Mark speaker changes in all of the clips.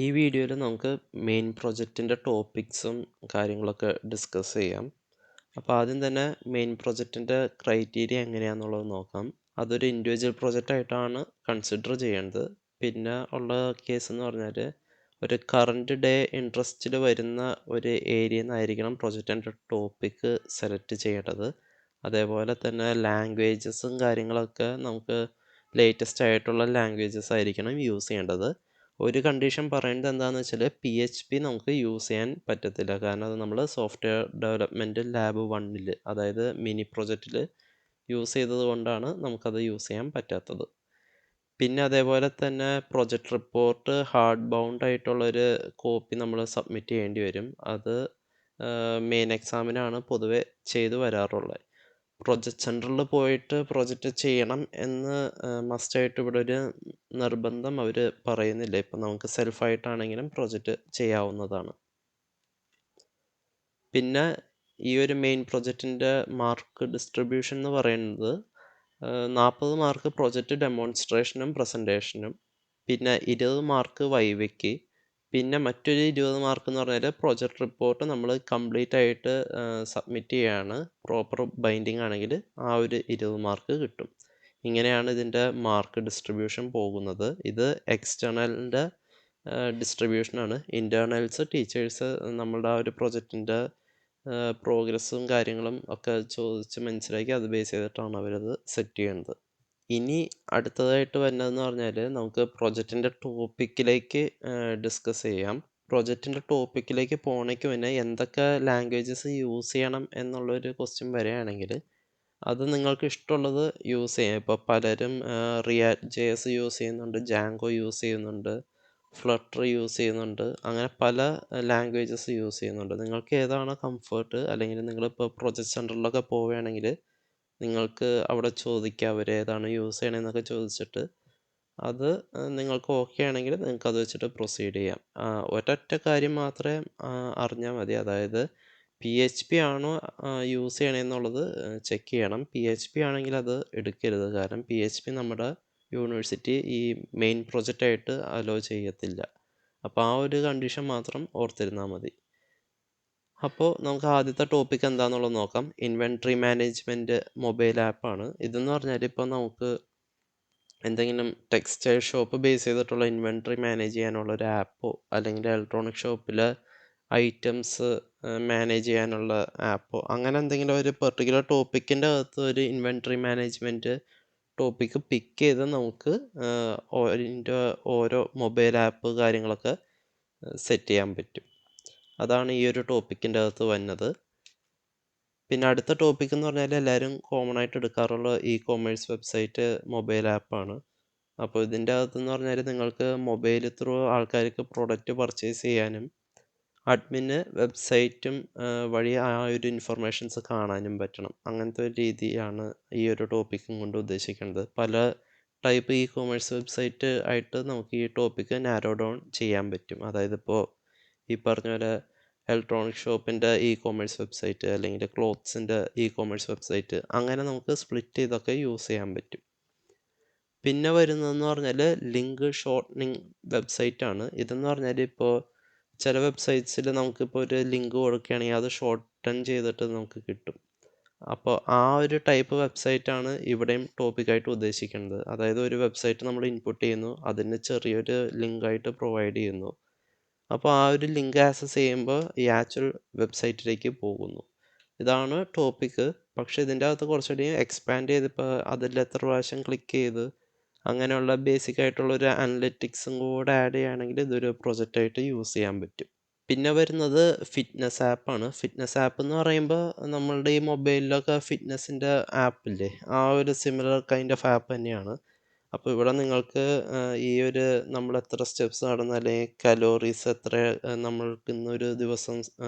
Speaker 1: ഈ വീഡിയോയിൽ നമുക്ക് മെയിൻ പ്രൊജക്റ്റിൻ്റെ ടോപ്പിക്സും കാര്യങ്ങളൊക്കെ ഡിസ്കസ് ചെയ്യാം. അപ്പോൾ ആദ്യം തന്നെ മെയിൻ പ്രൊജക്റ്റിൻ്റെ ക്രൈറ്റീരിയ എങ്ങനെയാണെന്നുള്ളത് നോക്കാം. അതൊരു ഇൻഡിവിജ്വൽ പ്രൊജക്റ്റ് ആയിട്ടാണ് കൺസിഡർ ചെയ്യേണ്ടത്. പിന്നെ ഉള്ള കേസ് എന്ന് പറഞ്ഞാൽ ഒരു കറൻറ്റ് ഡേ ഇൻട്രസ്റ്റിൽ വരുന്ന ഒരു ഏരിയയിൽ നിന്നായിരിക്കണം പ്രൊജക്റ്റിൻ്റെ ടോപ്പിക്ക് സെലക്ട് ചെയ്യേണ്ടത്. അതേപോലെ തന്നെ ലാംഗ്വേജസും കാര്യങ്ങളൊക്കെ നമുക്ക് ലേറ്റസ്റ്റ് ആയിട്ടുള്ള ലാംഗ്വേജസ് ആയിരിക്കണം യൂസ് ചെയ്യേണ്ടത്. ഒരു കണ്ടീഷൻ പറയുന്നത് എന്താണെന്ന് വെച്ചാൽ PHP നമുക്ക് യൂസ് ചെയ്യാൻ പറ്റത്തില്ല. കാരണം അത് നമ്മൾ സോഫ്റ്റ്വെയർ ഡെവലപ്മെൻറ്റ് ലാബ് 1 അതായത് മിനി പ്രൊജക്റ്റിൽ യൂസ് ചെയ്തത് കൊണ്ടാണ് നമുക്കത് യൂസ് ചെയ്യാൻ പറ്റാത്തത്. പിന്നെ അതേപോലെ തന്നെ പ്രൊജക്റ്റ് റിപ്പോർട്ട് ഹാർഡ് ബൗണ്ട് ആയിട്ടുള്ളൊരു കോപ്പി നമ്മൾ സബ്മിറ്റ് ചെയ്യേണ്ടി വരും. അത് മെയിൻ എക്സാമിനാണ് പൊതുവെ ചെയ്തു വരാറുള്ളത്. പ്രൊജക്റ്റ് സെൻറ്ററിൽ പോയിട്ട് പ്രൊജക്റ്റ് ചെയ്യണം എന്ന് മസ്റ്റായിട്ട് ഇവിടെ ഒരു നിർബന്ധം അവർ പറയുന്നില്ല. ഇപ്പം നമുക്ക് സെൽഫായിട്ടാണെങ്കിലും പ്രൊജക്റ്റ് ചെയ്യാവുന്നതാണ്. പിന്നെ ഈ ഒരു മെയിൻ പ്രൊജക്റ്റിൻ്റെ മാർക്ക് ഡിസ്ട്രിബ്യൂഷൻ എന്ന് പറയുന്നത് 40 മാർക്ക് പ്രൊജക്റ്റ് ഡെമോൺസ്ട്രേഷനും പ്രസൻറ്റേഷനും, പിന്നെ 20 മാർക്ക് വൈവയ്ക്ക്, പിന്നെ മറ്റൊരു 20 മാർക്ക് എന്ന് പറഞ്ഞാൽ പ്രൊജക്റ്റ് റിപ്പോർട്ട് നമ്മൾ കംപ്ലീറ്റ് ആയിട്ട് സബ്മിറ്റ് ചെയ്യുകയാണ് പ്രോപ്പർ ബൈൻഡിങ് ആണെങ്കിൽ ആ ഒരു 20 മാർക്ക് കിട്ടും. ഇങ്ങനെയാണ് ഇതിൻ്റെ മാർക്ക് ഡിസ്ട്രിബ്യൂഷൻ പോകുന്നത്. ഇത് എക്സ്റ്റേണലിൻ്റെ ഡിസ്ട്രിബ്യൂഷനാണ്. ഇൻറ്റേർണൽസ് ടീച്ചേഴ്സ് നമ്മളുടെ ആ ഒരു പ്രൊജക്റ്റിൻ്റെ പ്രോഗ്രസ്സും കാര്യങ്ങളും ഒക്കെ ചോദിച്ച് മനസ്സിലാക്കി അത് ബേസ് ചെയ്തിട്ടാണ് അവരത് സെറ്റ് ചെയ്യുന്നത്. ഇനി അടുത്തതായിട്ട് വരുന്നതെന്ന് പറഞ്ഞാൽ നമുക്ക് പ്രൊജക്റ്റിൻ്റെ ടോപ്പിക്കിലേക്ക് ഡിസ്കസ് ചെയ്യാം. പ്രൊജക്റ്റിൻ്റെ ടോപ്പിക്കിലേക്ക് പോകണേക്ക് മുന്നേ എന്തൊക്കെ ലാംഗ്വേജസ് യൂസ് ചെയ്യണം എന്നുള്ളൊരു ക്വസ്റ്റ്യൻ വരികയാണെങ്കിൽ അത് നിങ്ങൾക്ക് ഇഷ്ടമുള്ളത് യൂസ് ചെയ്യാം. ഇപ്പോൾ പലരും റിയാക്ട് JS യൂസ് ചെയ്യുന്നുണ്ട്, ജാങ്കോ യൂസ് ചെയ്യുന്നുണ്ട്, ഫ്ലട്ടർ യൂസ് ചെയ്യുന്നുണ്ട്, അങ്ങനെ പല ലാംഗ്വേജസ് യൂസ് ചെയ്യുന്നുണ്ട്. നിങ്ങൾക്ക് ഏതാണ് കംഫർട്ട്, അല്ലെങ്കിൽ നിങ്ങളിപ്പോൾ പ്രൊജക്റ്റ് സെൻറ്ററിലൊക്കെ പോവുകയാണെങ്കിൽ നിങ്ങൾക്ക് അവിടെ ചോദിക്കാം അവർ ഏതാണ് യൂസ് ചെയ്യണമെന്നൊക്കെ ചോദിച്ചിട്ട് അത് നിങ്ങൾക്ക് ഓക്കെ ആണെങ്കിൽ നിങ്ങൾക്ക് അത് വെച്ചിട്ട് പ്രൊസീഡ് ചെയ്യാം. ഒരൊറ്റ കാര്യം മാത്രമേ അറിഞ്ഞാൽ മതി. അതായത് PHP ആണോ യൂസ് ചെയ്യണമെന്നുള്ളത് ചെക്ക് ചെയ്യണം. PHP ആണെങ്കിൽ അത് എടുക്കരുത്. കാരണം PHP നമ്മുടെ യൂണിവേഴ്സിറ്റി ഈ മെയിൻ പ്രൊജക്റ്റായിട്ട് അലോ ചെയ്യത്തില്ല. അപ്പോൾ ആ ഒരു കണ്ടീഷൻ മാത്രം ഓർത്തിരുന്നാൽ മതി. അപ്പോൾ നമുക്ക് ആദ്യത്തെ ടോപ്പിക് എന്താണെന്നുള്ളത് നോക്കാം. ഇൻവെൻട്രി മാനേജ്മെൻറ്റ് മൊബൈൽ ആപ്പാണ്. ഇതെന്ന് പറഞ്ഞാൽ ഇപ്പോൾ നമുക്ക് എന്തെങ്കിലും ടെക്സ്റ്റൈൽ ഷോപ്പ് ബേസ് ചെയ്തിട്ടുള്ള ഇൻവെൻട്രി മാനേജ് ചെയ്യാനുള്ള ഒരു ആപ്പോ, അല്ലെങ്കിൽ ഇലക്ട്രോണിക് ഷോപ്പിൽ ഐറ്റംസ് മാനേജ് ചെയ്യാനുള്ള ആപ്പോ, അങ്ങനെ എന്തെങ്കിലും ഒരു പെർട്ടിക്കുലർ ടോപ്പിക്കിൻ്റെ അകത്ത് ഒരു ഇൻവെൻട്രി മാനേജ്മെൻറ്റ് ടോപ്പിക്ക് പിക്ക് ചെയ്ത് നമുക്ക് അതിൻ്റെ ഓരോ മൊബൈൽ ആപ്പ് കാര്യങ്ങളൊക്കെ സെറ്റ് ചെയ്യാൻ പറ്റും. അതാണ് ഈ ഒരു ടോപ്പിക്കിൻ്റെ അകത്ത് വന്നത്. പിന്നെ അടുത്ത ടോപ്പിക് എന്ന് പറഞ്ഞാൽ എല്ലാവരും കോമൺ ആയിട്ട് എടുക്കാറുള്ള കൊമേഴ്സ് വെബ്സൈറ്റ് മൊബൈൽ ആപ്പാണ്. അപ്പോൾ ഇതിൻ്റെ അകത്തെന്ന് പറഞ്ഞാൽ നിങ്ങൾക്ക് മൊബൈൽ ത്രൂ ആൾക്കാർക്ക് പ്രൊഡക്റ്റ് പർച്ചേസ് ചെയ്യാനും അഡ്മിന് വെബ്സൈറ്റും വഴി ആ ഒരു ഇൻഫർമേഷൻസ് കാണാനും പറ്റണം. അങ്ങനത്തെ ഒരു രീതിയാണ് ഈ ഒരു ടോപ്പിക്കും കൊണ്ട് ഉദ്ദേശിക്കുന്നത്. പല ടൈപ്പ് കൊമേഴ്സ് വെബ്സൈറ്റ് ആയിട്ട് നമുക്ക് ഈ ടോപ്പിക്ക് നാരോ ഡൗൺ ചെയ്യാൻ പറ്റും. അതായത് ഇപ്പോൾ ഈ പറഞ്ഞ പോലെ ഇലക്ട്രോണിക് ഷോപ്പിൻ്റെ കൊമേഴ്സ് വെബ്സൈറ്റ്, അല്ലെങ്കിൽ ക്ലോത്ത്സിൻ്റെ കൊമേഴ്സ് വെബ്സൈറ്റ്, അങ്ങനെ നമുക്ക് സ്പ്ലിറ്റ് ചെയ്തൊക്കെ യൂസ് ചെയ്യാൻ പറ്റും. പിന്നെ വരുന്നതെന്ന് പറഞ്ഞാൽ ലിങ്ക് ഷോർട്ടനിങ് വെബ്സൈറ്റ് ആണ്. ഇതെന്ന് പറഞ്ഞാൽ ഇപ്പോൾ ചില വെബ്സൈറ്റ്സിൽ നമുക്കിപ്പോൾ ഒരു ലിങ്ക് കൊടുക്കുകയാണെങ്കിൽ അത് ഷോർട്ടൺ ചെയ്തിട്ട് നമുക്ക് കിട്ടും. അപ്പോൾ ആ ഒരു ടൈപ്പ് വെബ്സൈറ്റാണ് ഇവിടെയും ടോപ്പിക്കായിട്ട് ഉദ്ദേശിക്കുന്നത്. അതായത് ഒരു വെബ്സൈറ്റ് നമ്മൾ ഇൻപുട്ട് ചെയ്യുന്നു, അതിന് ചെറിയൊരു ലിങ്കായിട്ട് പ്രൊവൈഡ് ചെയ്യുന്നു. അപ്പോൾ ആ ഒരു ലിങ്ക് ആക്സസ് ചെയ്യുമ്പോൾ ഈ ആക്ച്വൽ വെബ്സൈറ്റിലേക്ക് പോകുന്നു. ഇതാണ് ടോപ്പിക്ക്. പക്ഷേ ഇതിൻ്റെ അകത്ത് കുറച്ചുകൂടി എക്സ്പാൻഡ് ചെയ്ത് ഇപ്പോൾ അതിൽ എത്ര പ്രാവശ്യം ക്ലിക്ക് ചെയ്ത് അങ്ങനെയുള്ള ബേസിക് ആയിട്ടുള്ളൊരു അനലിറ്റിക്സും കൂടെ ആഡ് ചെയ്യുകയാണെങ്കിൽ ഇതൊരു പ്രൊജക്റ്റായിട്ട് യൂസ് ചെയ്യാൻ പറ്റും. പിന്നെ വരുന്നത് ഫിറ്റ്നസ് ആപ്പാണ്. ഫിറ്റ്നസ് ആപ്പ് എന്ന് പറയുമ്പോൾ നമ്മളുടെ ഈ മൊബൈലിലൊക്കെ ഫിറ്റ്നസിൻ്റെ ആപ്പില്ലേ, ആ ഒരു സിമിലർ കൈൻഡ് ഓഫ് ആപ്പ് തന്നെയാണ്. അപ്പോൾ ഇവിടെ നിങ്ങൾക്ക് ഈ ഒരു നമ്മൾ എത്ര സ്റ്റെപ്സ് നടന്നു, അല്ലെങ്കിൽ കലോറീസ് എത്ര നമ്മൾക്ക് ഇന്നൊരു ദിവസം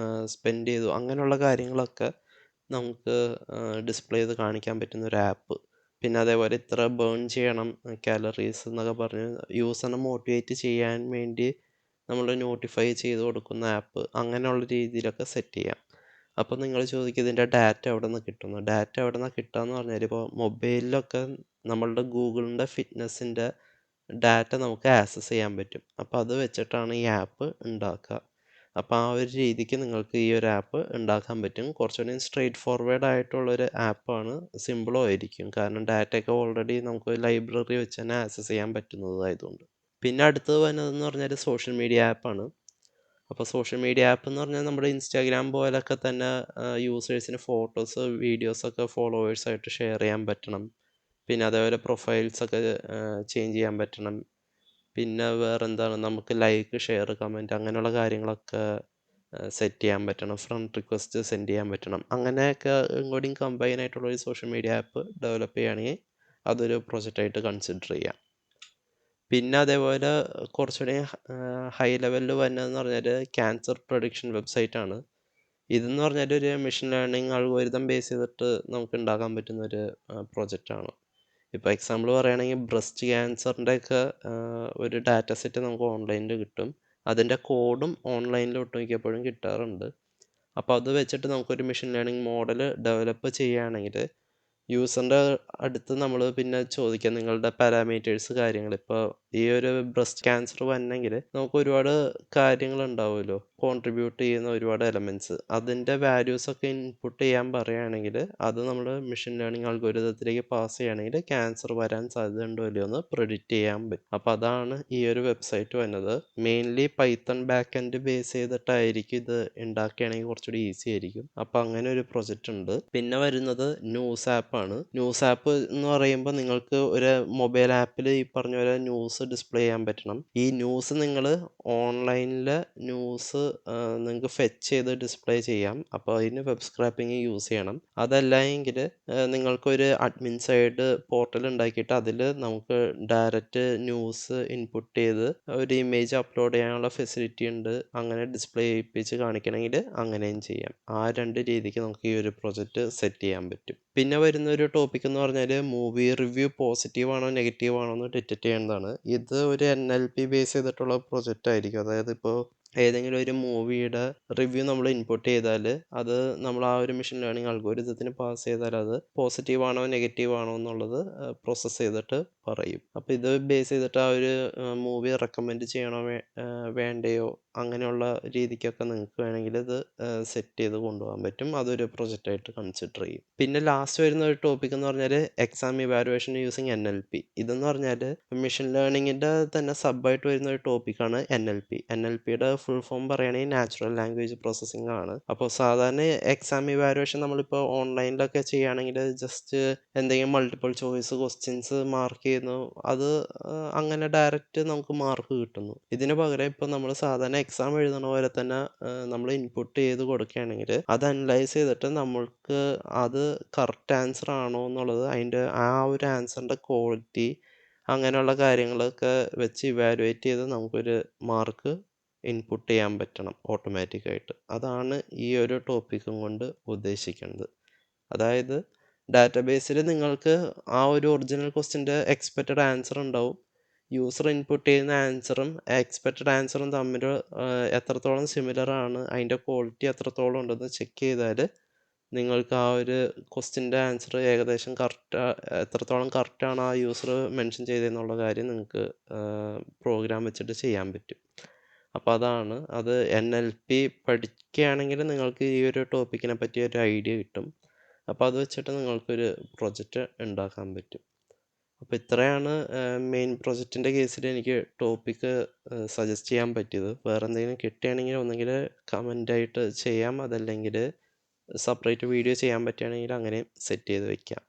Speaker 1: സ്പെൻഡ് ചെയ്തു, അങ്ങനെയുള്ള കാര്യങ്ങളൊക്കെ നമുക്ക് ഡിസ്പ്ലേ ചെയ്ത് കാണിക്കാൻ പറ്റുന്ന ഒരു ആപ്പ്. പിന്നെ അതേപോലെ ഇത്ര ബേൺ ചെയ്യണം കാലറീസ് എന്നൊക്കെ പറഞ്ഞ് യൂസറിനെ മോട്ടിവേറ്റ് ചെയ്യാൻ വേണ്ടി നമ്മൾ നോട്ടിഫൈ ചെയ്ത് കൊടുക്കുന്ന ആപ്പ്, അങ്ങനെയുള്ള രീതിയിലൊക്കെ സെറ്റ് ചെയ്യാം. അപ്പോൾ നിങ്ങൾ ചോദിക്കും ഇതിൻ്റെ ഡാറ്റ എവിടെ നിന്ന് കിട്ടുന്നു. ഡാറ്റ എവിടെ നിന്നാണ് കിട്ടുക എന്ന് പറഞ്ഞാൽ ഇപ്പോൾ മൊബൈലിലൊക്കെ നമ്മളുടെ ഗൂഗിളിൻ്റെ ഫിറ്റ്നസിൻ്റെ ഡാറ്റ നമുക്ക് ആക്സസ് ചെയ്യാൻ പറ്റും. അപ്പോൾ അത് വെച്ചിട്ടാണ് ഈ ആപ്പ് ഉണ്ടാക്കുക. അപ്പോൾ ആ ഒരു രീതിക്ക് നിങ്ങൾക്ക് ഈ ഒരു ആപ്പ് ഉണ്ടാക്കാൻ പറ്റും. കുറച്ചുകൂടി സ്ട്രെയിറ്റ് ഫോർവേഡ് ആയിട്ടുള്ളൊരു ആപ്പാണ്. സിമ്പിളും ആയിരിക്കും. കാരണം ഡാറ്റയൊക്കെ ഓൾറെഡി നമുക്ക് ലൈബ്രറി വെച്ച് തന്നെ ആക്സസ് ചെയ്യാൻ പറ്റുന്നതായതുകൊണ്ട്. പിന്നെ അടുത്തത് വരുന്നതെന്ന് പറഞ്ഞാൽ സോഷ്യൽ മീഡിയ ആപ്പാണ്. അപ്പോൾ സോഷ്യൽ മീഡിയ ആപ്പ് എന്ന് പറഞ്ഞാൽ നമ്മുടെ ഇൻസ്റ്റാഗ്രാം പോലൊക്കെ തന്നെ യൂസേഴ്സിന് ഫോട്ടോസ്, വീഡിയോസൊക്കെ ഫോളോവേഴ്സായിട്ട് ഷെയർ ചെയ്യാൻ പറ്റണം. പിന്നെ അതേപോലെ പ്രൊഫൈൽസൊക്കെ ചേഞ്ച് ചെയ്യാൻ പറ്റണം. പിന്നെ വേറെന്താണ്, നമുക്ക് ലൈക്ക്, ഷെയർ, കമൻറ്റ് അങ്ങനെയുള്ള കാര്യങ്ങളൊക്കെ സെറ്റ് ചെയ്യാൻ പറ്റണം. ഫ്രണ്ട് റിക്വസ്റ്റ് സെൻഡ് ചെയ്യാൻ പറ്റണം. അങ്ങനെയൊക്കെ കൂടി കമ്പൈൻ ആയിട്ടുള്ള ഒരു സോഷ്യൽ മീഡിയ ആപ്പ് ഡെവലപ്പ് ചെയ്യുകയാണെങ്കിൽ അതൊരു പ്രൊജക്റ്റായിട്ട് കൺസിഡർ ചെയ്യാം. പിന്നെ അതേപോലെ കുറച്ചുകൂടി ഹൈ ലെവലിൽ വരുന്നതെന്ന് പറഞ്ഞാൽ ക്യാൻസർ പ്രൊഡിക്ഷൻ വെബ്സൈറ്റ് ആണ്. ഇതെന്ന് പറഞ്ഞാൽ ഒരു മെഷീൻ ലേണിംഗ് അൽഗോരിതം ബേസ് ചെയ്തിട്ട് നമുക്ക് ഉണ്ടാക്കാൻ പറ്റുന്ന ഒരു പ്രൊജക്റ്റാണ്. ഇപ്പോൾ എക്സാമ്പിൾ പറയുകയാണെങ്കിൽ ബ്രസ്റ്റ് ക്യാൻസറിൻ്റെയൊക്കെ ഒരു ഡാറ്റ സെറ്റ് നമുക്ക് ഓൺലൈനിൽ കിട്ടും. അതിൻ്റെ കോഡും ഓൺലൈനിൽ ഒട്ടുമിക്കപ്പോഴും കിട്ടാറുണ്ട്. അപ്പോൾ അത് വെച്ചിട്ട് നമുക്കൊരു മെഷീൻ ലേണിംഗ് മോഡൽ ഡെവലപ്പ് ചെയ്യുകയാണെങ്കിൽ യൂസറിൻ്റെ അടുത്ത് നമ്മൾ പിന്നെ ചോദിക്കാം നിങ്ങളുടെ പാരാമീറ്റേഴ്സ് കാര്യങ്ങൾ. ഇപ്പോൾ ഈ ഒരു ബ്രസ്റ്റ് ക്യാൻസർ വരണമെങ്കിൽ നമുക്ക് ഒരുപാട് കാര്യങ്ങളുണ്ടാവുമല്ലോ, കോൺട്രിബ്യൂട്ട് ചെയ്യുന്ന ഒരുപാട് എലമെൻറ്റ്സ്. അതിൻ്റെ വാല്യൂസൊക്കെ ഇൻപുട്ട് ചെയ്യാൻ പറയുകയാണെങ്കിൽ അത് നമ്മൾ മെഷീൻ ലേണിംഗ് അൽഗോരിതത്തിലേക്ക് പാസ് ചെയ്യുകയാണെങ്കിൽ ക്യാൻസർ വരാൻ സാധ്യതയുണ്ടോ ഇല്ലയോ എന്ന് പ്രെഡിക്റ്റ് ചെയ്യാൻ പറ്റും. അപ്പോൾ അതാണ് ഈ ഒരു വെബ്സൈറ്റ് വന്നത്. Mainly Python back end base ചെയ്തിട്ടായിരിക്കും ഇത് ഉണ്ടാക്കുകയാണെങ്കിൽ കുറച്ചുകൂടി ഈസി ആയിരിക്കും. അപ്പോൾ അങ്ങനെ ഒരു പ്രൊജക്റ്റ് ഉണ്ട്. പിന്നെ വരുന്നത് ന്യൂസ് ആപ്പാണ്. ന്യൂസ് ആപ്പ് എന്ന് പറയുമ്പോൾ നിങ്ങൾക്ക് ഒരു മൊബൈൽ ആപ്പിൽ ഈ പറഞ്ഞ പോലെ ന്യൂസ് ഡിസ്പ്ലേ ചെയ്യാൻ പറ്റണം. ഈ ന്യൂസ് നിങ്ങൾ ഓൺലൈനിൽ ന്യൂസ് നിങ്ങൾക്ക് ഫെച്ച് ചെയ്ത് ഡിസ്പ്ലേ ചെയ്യാം. അപ്പോൾ അതിന് വെബ് സ്ക്രാപ്പിംഗ് യൂസ് ചെയ്യണം. അതല്ല എങ്കിൽ നിങ്ങൾക്കൊരു അഡ്മിൻ സൈഡ് പോർട്ടൽ ഉണ്ടാക്കിയിട്ട് അതിൽ നമുക്ക് ഡയറക്റ്റ് ന്യൂസ് ഇൻപുട്ട് ചെയ്ത് ഒരു ഇമേജ് അപ്ലോഡ് ചെയ്യാനുള്ള ഫെസിലിറ്റി ഉണ്ട്. അങ്ങനെ ഡിസ്പ്ലേ ചെയ്യിപ്പിച്ച് കാണിക്കണമെങ്കിൽ അങ്ങനെയും ചെയ്യാം. ആ രണ്ട് രീതിക്ക് നമുക്ക് ഈ ഒരു പ്രൊജക്റ്റ് സെറ്റ് ചെയ്യാൻ പറ്റും. പിന്നെ വരുന്ന ഒരു ടോപ്പിക് എന്ന് പറഞ്ഞാൽ മൂവി റിവ്യൂ പോസിറ്റീവ് ആണോ നെഗറ്റീവ് ആണോ എന്ന് ഡിറ്റക്ട് ചെയ്യേണ്ടതാണ്. ഇത് ഒരു NLP ബേസ് ചെയ്തിട്ടുള്ള പ്രൊജക്റ്റ് ആയിരിക്കും. അതായത് ഇപ്പോൾ ഏതെങ്കിലും ഒരു മൂവിയുടെ റിവ്യൂ നമ്മൾ ഇൻപുട്ട് ചെയ്താൽ അത് നമ്മൾ ആ ഒരു മെഷീൻ ലേണിംഗ് അൽഗോരിതത്തിന് പാസ് ചെയ്താൽ അത് പോസിറ്റീവ് ആണോ നെഗറ്റീവ് ആണോ എന്നുള്ളത് പ്രോസസ്സ് ചെയ്തിട്ട് പറയും. അപ്പോൾ ഇത് ബേസ് ചെയ്തിട്ട് ആ ഒരു മൂവി റെക്കമെൻഡ് ചെയ്യണോ വേണ്ടയോ അങ്ങനെയുള്ള രീതിക്കൊക്കെ നിങ്ങൾക്ക് വേണമെങ്കിൽ ഇത് സെറ്റ് ചെയ്ത് കൊണ്ടുപോകാൻ പറ്റും. അതൊരു പ്രൊജക്റ്റായിട്ട് കൺസിഡർ ചെയ്യും. പിന്നെ ലാസ്റ്റ് വരുന്ന ഒരു ടോപ്പിക് എന്ന് പറഞ്ഞാൽ എക്സാം ഇവാലുവേഷൻ യൂസിങ് NLP. ഇതെന്ന് പറഞ്ഞാൽ മെഷീൻ ലേണിങ്ങിൻ്റെ തന്നെ സബായിട്ട് വരുന്ന ഒരു ടോപ്പിക്കാണ് NLP. NLPയുടെ ഫുൾ ഫോം പറയുകയാണെങ്കിൽ നാച്ചുറൽ ലാംഗ്വേജ് പ്രോസസ്സിംഗ് ആണ്. അപ്പോൾ സാധാരണ എക്സാം ഇവാലുവേഷൻ നമ്മളിപ്പോൾ ഓൺലൈനിലൊക്കെ ചെയ്യുകയാണെങ്കിൽ ജസ്റ്റ് എന്തെങ്കിലും മൾട്ടിപ്പിൾ ചോയ്സ് ക്വസ്റ്റ്യൻസ് മാർക്ക് ചെയ്യുന്നു, അത് അങ്ങനെ ഡയറക്റ്റ് നമുക്ക് മാർക്ക് കിട്ടുന്നു. ഇതിന് പകരം ഇപ്പോൾ നമ്മൾ സാധാരണ എക്സാം എഴുതുന്ന പോലെ തന്നെ നമ്മൾ ഇൻപുട്ട് ചെയ്ത് കൊടുക്കുകയാണെങ്കിൽ അത് അനലൈസ് ചെയ്തിട്ട് നമ്മൾക്ക് അത് കറക്റ്റ് ആൻസർ ആണോ എന്നുള്ളത്, അതിൻ്റെ ആ ഒരു ആൻസറിൻ്റെ ക്വാളിറ്റി അങ്ങനെയുള്ള കാര്യങ്ങളൊക്കെ വെച്ച് ഇവാലുവേറ്റ് ചെയ്ത് നമുക്കൊരു മാർക്ക് ഇൻപുട്ട് ചെയ്യാൻ പറ്റണം ഓട്ടോമാറ്റിക്കായിട്ട്. അതാണ് ഈ ഒരു ടോപ്പിക്കും കൊണ്ട് ഉദ്ദേശിക്കുന്നത്. അതായത് ഡാറ്റാബേസിൽ നിങ്ങൾക്ക് ആ ഒരു ഒറിജിനൽ ക്വസ്റ്റ്യൻ്റെ എക്സ്പെക്റ്റഡ് ആൻസർ ഉണ്ടാവും. യൂസർ ഇൻപുട്ട് ചെയ്യുന്ന ആൻസറും എക്സ്പെക്റ്റഡ് ആൻസറും തമ്മിൽ എത്രത്തോളം സിമിലർ ആണ്, അതിൻ്റെ ക്വാളിറ്റി എത്രത്തോളം ഉണ്ടെന്ന് ചെക്ക് ചെയ്താൽ നിങ്ങൾക്ക് ആ ഒരു ക്വസ്റ്റ്യൻ്റെ ആൻസർ ഏകദേശം എത്രത്തോളം കറക്റ്റാണ് ആ യൂസർ മെൻഷൻ ചെയ്തതെന്നുള്ള കാര്യം നിങ്ങൾക്ക് പ്രോഗ്രാം വെച്ചിട്ട് ചെയ്യാൻ പറ്റും. അപ്പോൾ അതാണ് അത്. NLP പഠിക്കുകയാണെങ്കിൽ നിങ്ങൾക്ക് ഈ ഒരു ടോപ്പിക്കിനെ പറ്റി ഒരു ഐഡിയ കിട്ടും. അപ്പോൾ അത് വെച്ചിട്ട് നിങ്ങൾക്കൊരു പ്രൊജക്റ്റ് ഉണ്ടാക്കാൻ പറ്റും. അപ്പോൾ ഇത്രയാണ് മെയിൻ പ്രൊജക്റ്റിൻ്റെ കേസിൽ എനിക്ക് ടോപ്പിക്ക് സജസ്റ്റ് ചെയ്യാൻ പറ്റിയത്. വേറെ എന്തെങ്കിലും കിട്ടുകയാണെങ്കിൽ ഒന്നെങ്കിൽ കമൻ്റായിട്ട് ചെയ്യാം, അതല്ലെങ്കിൽ സെപ്പറേറ്റ് വീഡിയോ ചെയ്യാൻ പറ്റുകയാണെങ്കിൽ അങ്ങനെയും സെറ്റ് ചെയ്ത് വയ്ക്കാം.